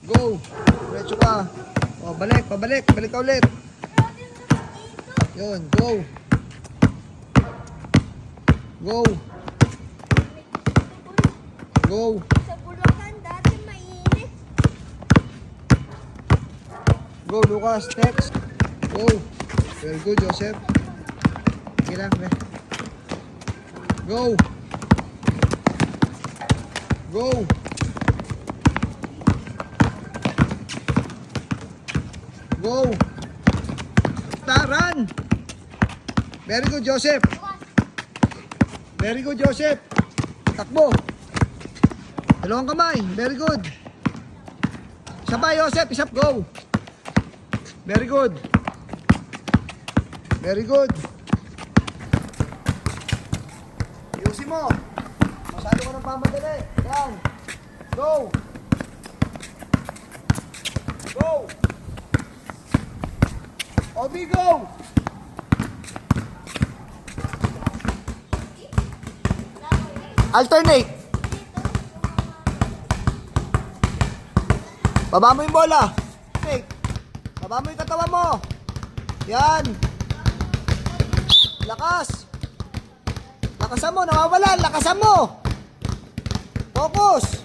Go. Diretso ka. O, balik. Pabalik. Balik ka ulit. Yun. Go. Go. Go. Sa Bulacan, dati mainit. Go, Lucas. Next. Go. Very good, Joseph. Sige lang, be. Go. Go. Go. Taran. Very good, Joseph. Very good, Joseph. Takbo. Dalawang kamay. Very good. Isa pa, Joseph. Isa pa. Go. Very good. Very good. Ayusin mo. Masyado ka ng pamadali. Yan. Go. Go. Obi, go. Alternate. Baba mo yung bola. Fake. Baba mo yung katawan mo. Yan. Lakas. Lakasan mo. Nawawalan. Lakasan mo. Focus.